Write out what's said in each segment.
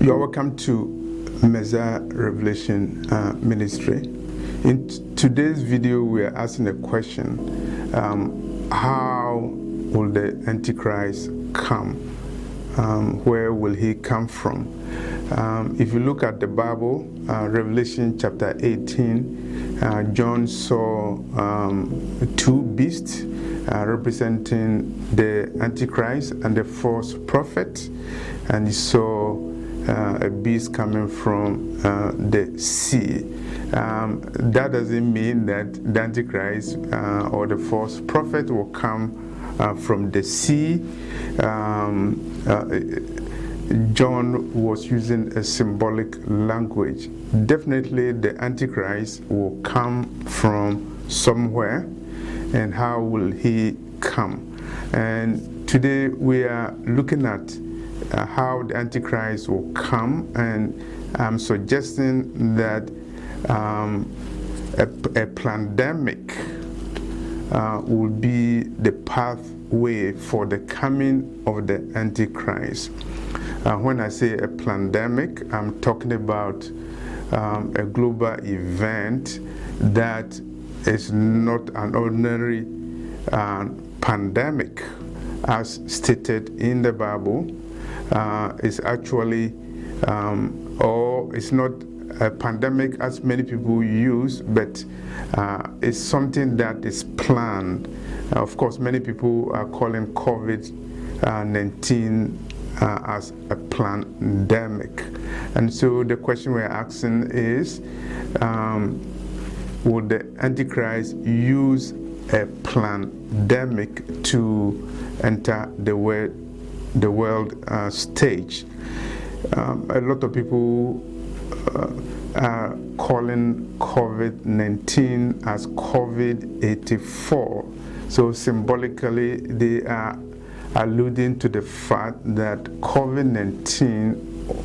You are welcome to Messiah Revelation Ministry. In today's video, we are asking a question: how will the Antichrist come? Where will he come from? If you look at the Bible, Revelation chapter 18, John saw two beasts representing the Antichrist and the false prophet, and he saw a beast coming from the sea. That doesn't mean that the Antichrist or the false prophet will come from the sea. John was using a symbolic language. Definitely the Antichrist will come from somewhere. And how will he come? And today we are looking at how the Antichrist will come, and I'm suggesting that a pandemic will be the pathway for the coming of the Antichrist. When I say a pandemic, I'm talking about a global event that is not an ordinary pandemic as stated in the Bible. It's actually, or it's not a pandemic as many people use, but it's something that is planned. Of course, many people are calling COVID-19 as a pandemic. And so the question we're asking is, would the Antichrist use a pandemic to enter the world stage? A lot of people are calling COVID-19 as COVID-84. So symbolically, they are alluding to the fact that COVID-19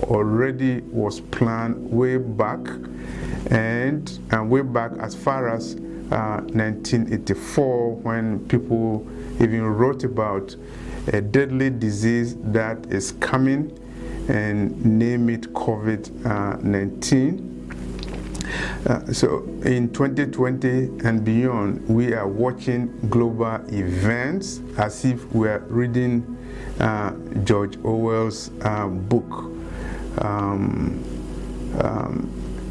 already was planned way back, and way back as far as 1984, when people even wrote about a deadly disease that is coming and name it COVID-19. So in 2020 and beyond, we are watching global events as if we are reading George Orwell's book.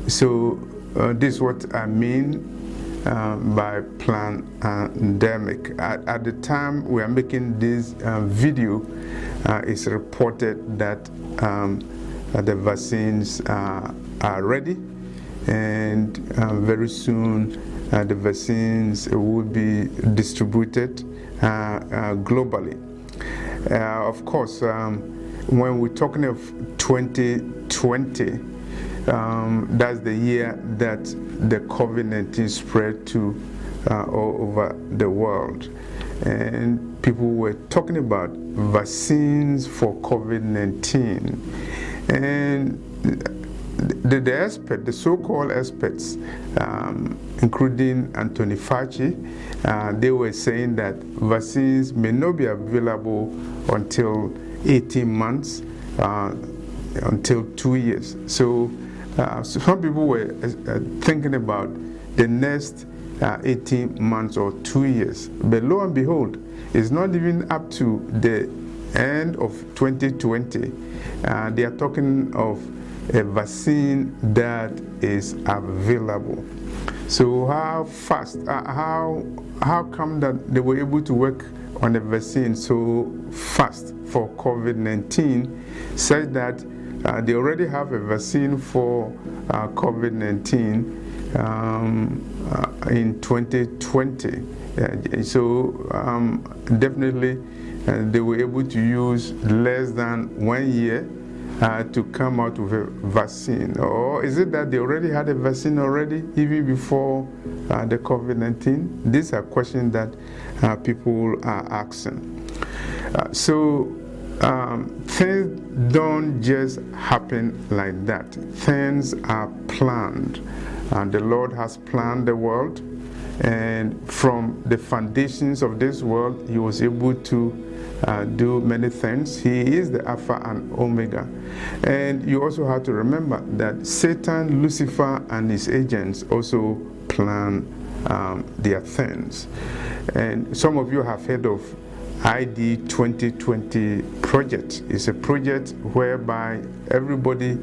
This is what I mean by pandemic. At the time we are making this video, it's reported that the vaccines are ready, and very soon the vaccines will be distributed globally. Of course, when we're talking of 2020, that's the year that the COVID-19 spread to all over the world. And people were talking about vaccines for COVID-19. And the experts, the so-called experts, including Anthony Fauci, they were saying that vaccines may not be available until 18 months, until 2 years. So some people were thinking about the next 18 months or 2 years. But lo and behold, it's not even up to the end of 2020. They are talking of a vaccine that is available. So how fast, how come that they were able to work on a vaccine so fast for COVID-19, such that they already have a vaccine for COVID-19 in 2020. So definitely they were able to use less than 1 year to come out with a vaccine. Or is it that they already had a vaccine already, even before the COVID-19? These are questions that people are asking. Things don't just happen like that. Things are planned. The Lord has planned the world, And from the foundations of this world, he was able to do many things. He is the Alpha and Omega. And you also have to remember that Satan, Lucifer, and his agents also plan their things. And some of you have heard of ID 2020 project. It's a project whereby everybody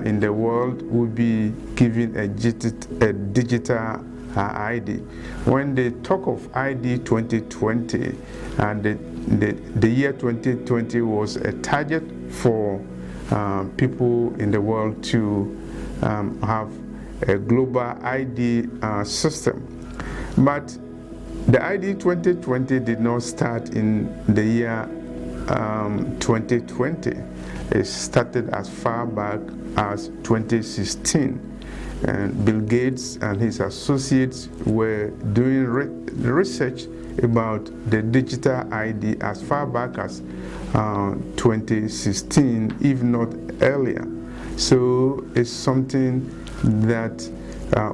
in the world will be given a digital ID. When they talk of ID 2020, the year 2020 was a target for people in the world to have a global ID system. But the ID 2020 did not start in the year 2020. It started as far back as 2016. And Bill Gates and his associates were doing research about the digital ID as far back as 2016, if not earlier. So it's something that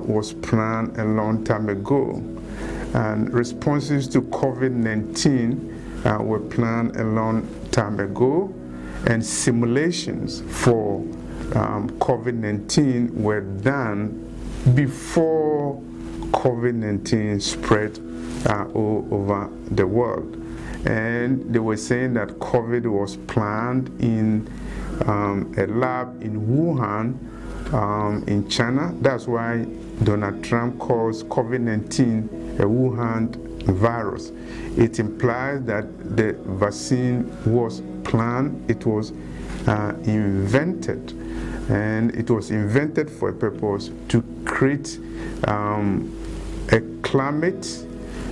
was planned a long time ago. And responses to COVID-19 were planned a long time ago, and simulations for COVID-19 were done before COVID-19 spread all over the world. And they were saying that COVID was planned in a lab in Wuhan, in China. That's why Donald Trump calls COVID-19 a Wuhan virus. It implies that the vaccine was planned, it was invented, and it was invented for a purpose to create a climate,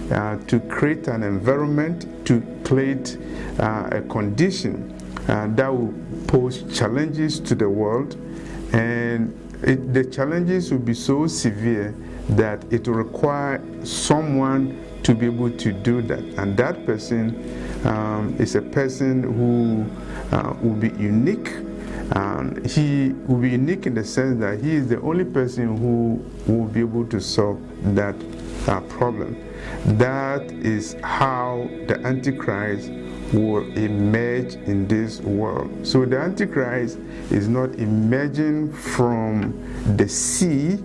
to create an environment, to create a condition that will pose challenges to the world, and the challenges will be so severe that it will require someone to be able to do that. And that person is a person who will be unique. He will be unique in the sense that he is the only person who will be able to solve that problem. That is how the Antichrist will emerge in this world. So the Antichrist is not emerging from the sea,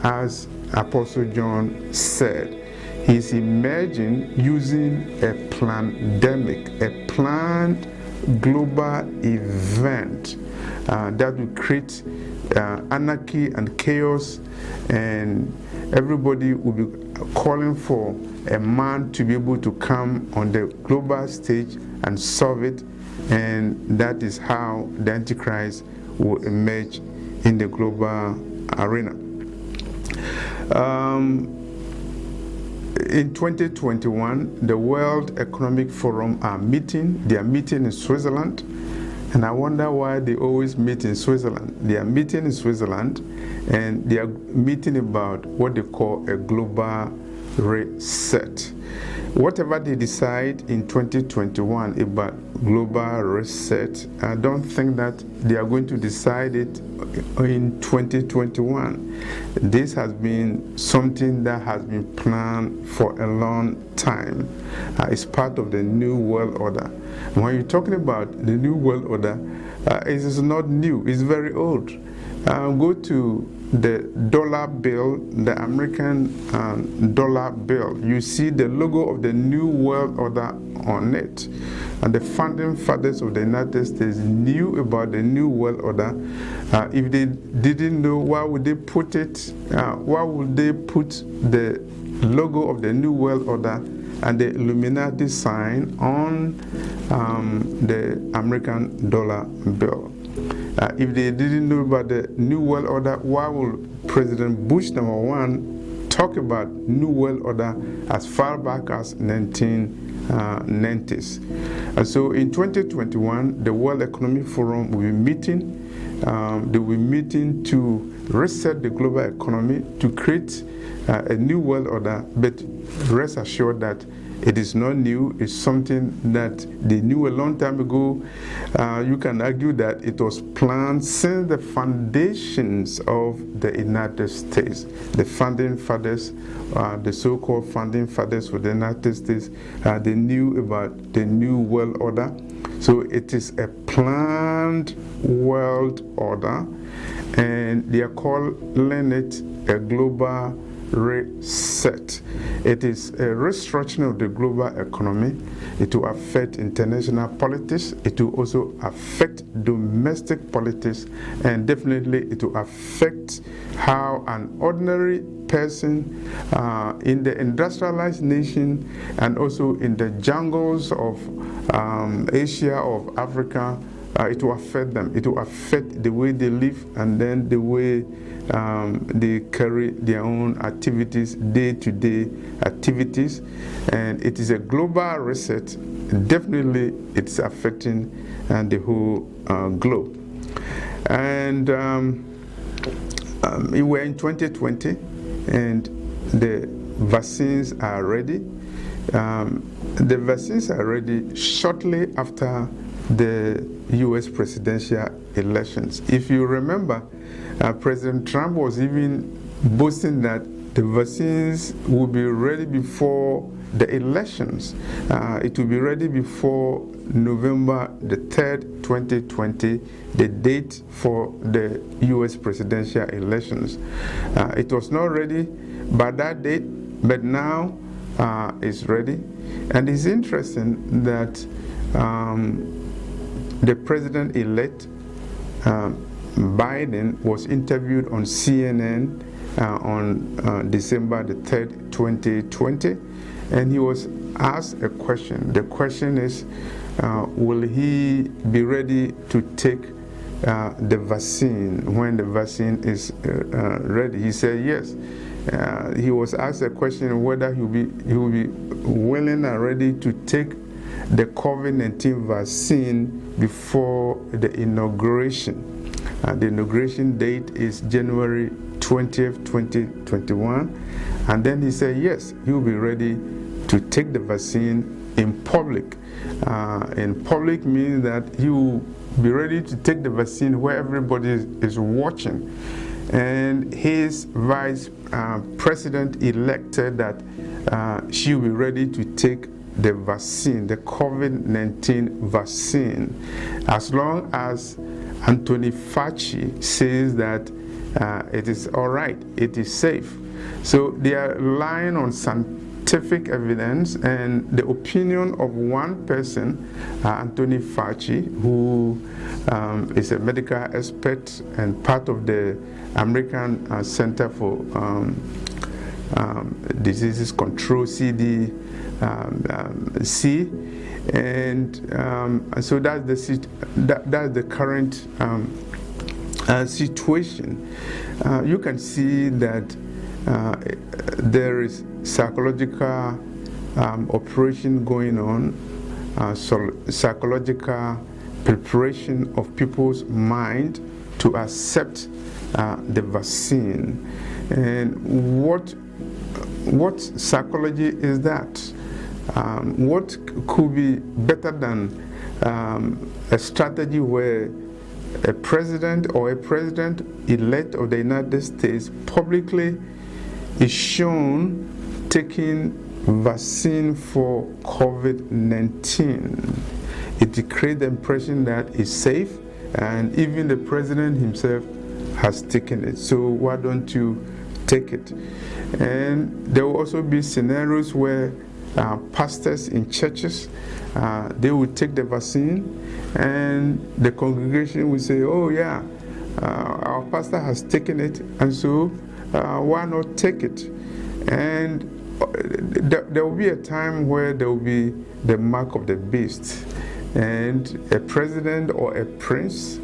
as Apostle John said. He's emerging using a plandemic, a planned global event that will create anarchy and chaos, and everybody will be calling for a man to be able to come on the global stage and solve it, and that is how the Antichrist will emerge in the global arena. In 2021, the World Economic Forum are meeting. They are meeting in Switzerland, and I wonder why they always meet in Switzerland. They are meeting in Switzerland, and they are meeting about what they call a global reset. Whatever they decide in 2021 about global reset, I don't think that they are going to decide it in 2021. This has been something that has been planned for a long time. It's part of the New World Order. When you're talking about the New World Order, it is not new, it's very old. Go to the dollar bill, the American dollar bill. You see the logo of the New World Order on it. And the founding fathers of the United States knew about the New World Order. If they didn't know, why would they put it? Why would they put the logo of the New World Order and the Illuminati sign on the American dollar bill? If they didn't know about the New World Order, why would President Bush #1 talk about New World Order as far back as 1990s? And so in 2021, the World Economic Forum will be meeting. They will be meeting to reset the global economy, to create a new world order, but rest assured that It is not new. It's something that they knew a long time ago. You can argue that it was planned since the foundations of the United States. The founding fathers, the so-called founding fathers of the United States, they knew about the New World Order. So it is a planned world order, and they are calling it a global reset. It is a restructuring of the global economy. It will affect international politics. It will also affect domestic politics, and definitely it will affect how an ordinary person in the industrialized nation and also in the jungles of Asia, of Africa, it will affect them. It will affect the way they live, and then the way they carry their own activities, day-to-day activities. And it is a global reset. Definitely it's affecting the whole globe. And we're in 2020, and the vaccines are ready. The vaccines are ready shortly after the U.S. presidential elections. If you remember, President Trump was even boasting that the vaccines will be ready before the elections. It will be ready before November the 3rd, 2020, the date for the U.S. presidential elections. It was not ready by that date, but now it's ready. And it's interesting that the president-elect Biden was interviewed on CNN on December the 3rd, 2020, and he was asked a question. The question is, will he be ready to take the vaccine when the vaccine is ready? He said yes. He was asked a question whether he will be willing and ready to take the COVID-19 vaccine before the inauguration. The inauguration date is January 20th, 2021. And then he said yes, he will be ready to take the vaccine in public. In public means that he will be ready to take the vaccine where everybody is watching. And his vice president elected that she will be ready to take the vaccine, the COVID-19 vaccine, as long as Anthony Fauci says that it is all right, it is safe. So they are relying on scientific evidence and the opinion of one person, Anthony Fauci, who is a medical expert and part of the American Center for Diseases Control, CDC, and so that's the current situation. You can see that there is psychological operation going on, psychological preparation of people's mind to accept the vaccine. And what psychology is that? What could be better than a strategy where a president or a president-elect of the United States publicly is shown taking vaccine for COVID-19? It creates the impression that it's safe, and even the president himself has taken it. So why don't you take it? And there will also be scenarios where pastors in churches, they will take the vaccine, and the congregation will say, oh yeah, our pastor has taken it, and so why not take it? And there will be a time where there will be the mark of the beast, and a president or a prince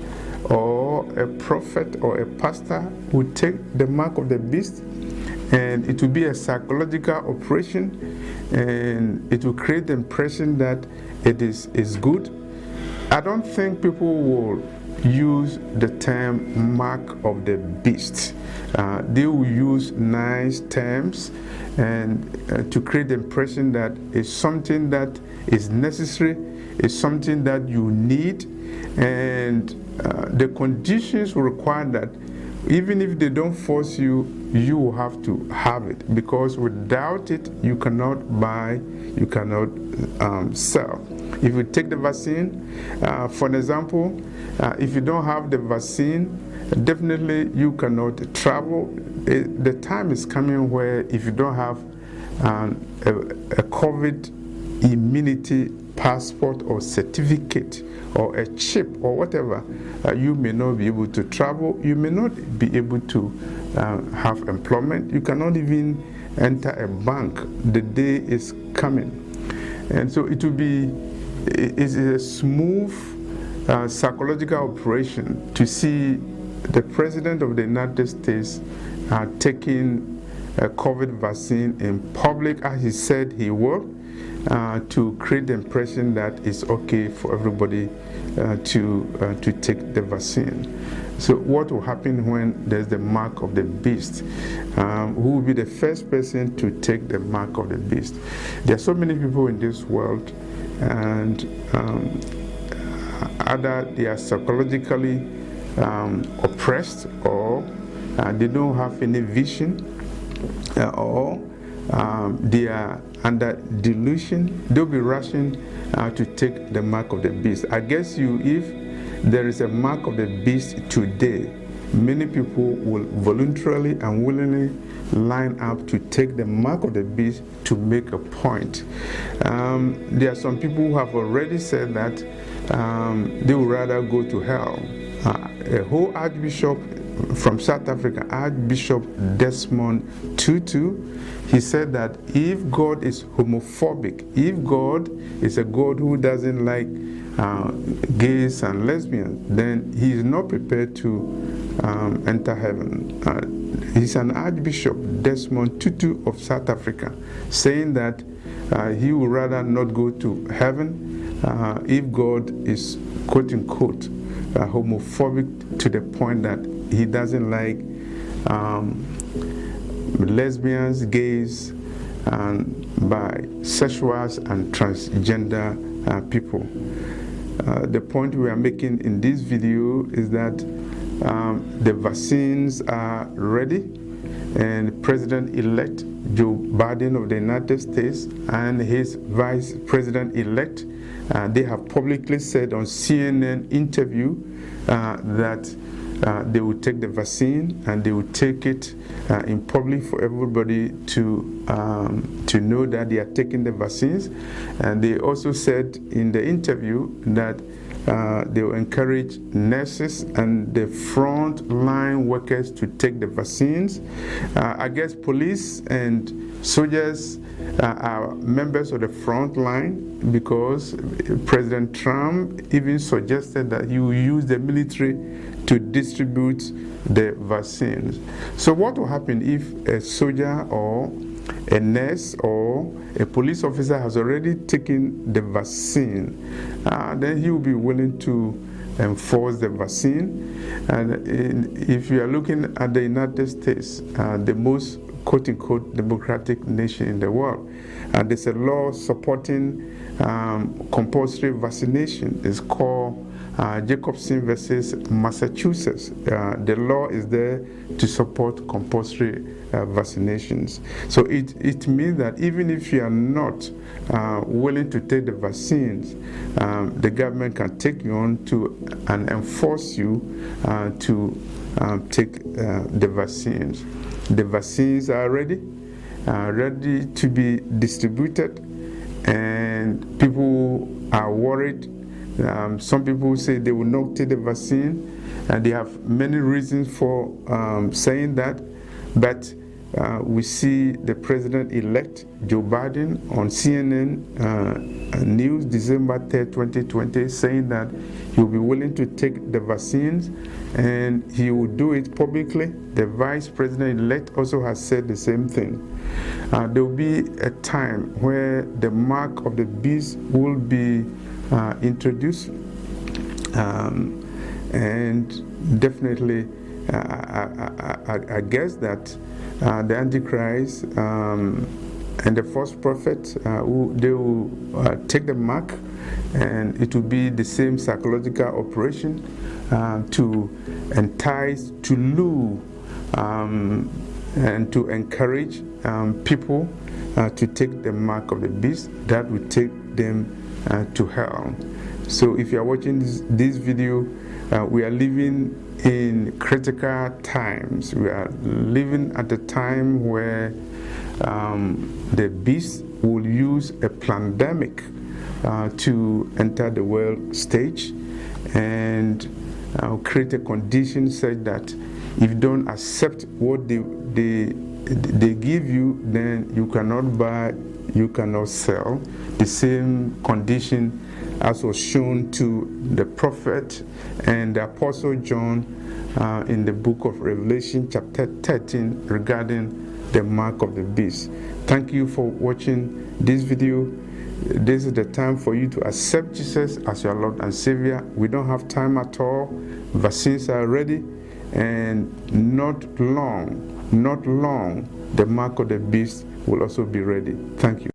or a prophet or a pastor will take the mark of the beast, and it will be a psychological operation, and it will create the impression that it is good. I don't think people will use the term mark of the beast. They will use nice terms and to create the impression that it's something that is necessary, it's something that you need, and the conditions will require that even if they don't force you, you will have to have it, because without it you cannot buy, you cannot sell. If you take the vaccine, for an example, if you don't have the vaccine, definitely you cannot travel. The time is coming where if you don't have a COVID immunity passport or certificate or a chip or whatever, you may not be able to travel, you may not be able to have employment, you cannot even enter a bank. The day is coming. And so it will be, it's a smooth psychological operation to see the President of the United States taking a COVID vaccine in public, as he said he would, to create the impression that it's okay for everybody to take the vaccine. So what will happen when there's the mark of the beast? Who will be the first person to take the mark of the beast? There are so many people in this world, and either they are psychologically oppressed, or they don't have any vision, or they are under delusion. They'll be rushing to take the mark of the beast. I guess if there is a mark of the beast today, many people will voluntarily and willingly line up to take the mark of the beast to make a point. There are some people who have already said that they would rather go to hell. A whole archbishop from South Africa, Archbishop Desmond Tutu, he said that if God is homophobic, if God is a God who doesn't like gays and lesbians, then he is not prepared to enter heaven. He's an Archbishop, Desmond Tutu of South Africa, saying that he would rather not go to heaven if God is, quote unquote, homophobic to the point that he doesn't like lesbians, gays, and bisexuals and transgender people. The point we are making in this video is that the vaccines are ready, and President-elect Joe Biden of the United States and his Vice President-elect, they have publicly said on CNN interview that they will take the vaccine, and they will take it in public for everybody to know that they are taking the vaccines. And they also said in the interview that they will encourage nurses and the front line workers to take the vaccines. I guess police and soldiers are members of the front line, because President Trump even suggested that he will use the military to distribute the vaccines. So what will happen if a soldier or a nurse or a police officer has already taken the vaccine? Then he will be willing to enforce the vaccine. And if you are looking at the United States, the most quote-unquote democratic nation in the world, there's a law supporting compulsory vaccination. It's called Jacobson versus Massachusetts. The law is there to support compulsory vaccinations. So it means that even if you are not willing to take the vaccines, the government can take you on to and enforce you to take the vaccines. The vaccines are ready to be distributed, and people are worried. Some people say they will not take the vaccine, and they have many reasons for saying that. But we see the President-elect Joe Biden on CNN News, December 3rd, 2020, saying that he will be willing to take the vaccines, and he will do it publicly. The Vice President-elect also has said the same thing. There will be a time where the mark of the beast will be introduced. And definitely, I guess that the Antichrist and the false prophet, they will take the mark, and it will be the same psychological operation to entice, to lure, and to encourage people to take the mark of the beast that will take them to hell. So if you are watching this video, we are living in critical times. We are living at a time where the beast will use a pandemic to enter the world stage and create a condition such that if you don't accept what they give you, then you cannot buy, you cannot sell. The same condition as was shown to the prophet and the apostle John in the book of Revelation chapter 13 regarding the mark of the beast. Thank you for watching this video. This is the time for you to accept Jesus as your Lord and Savior. We don't have time at all. Vaccines are ready, and not long, the mark of the beast will also be ready. Thank you.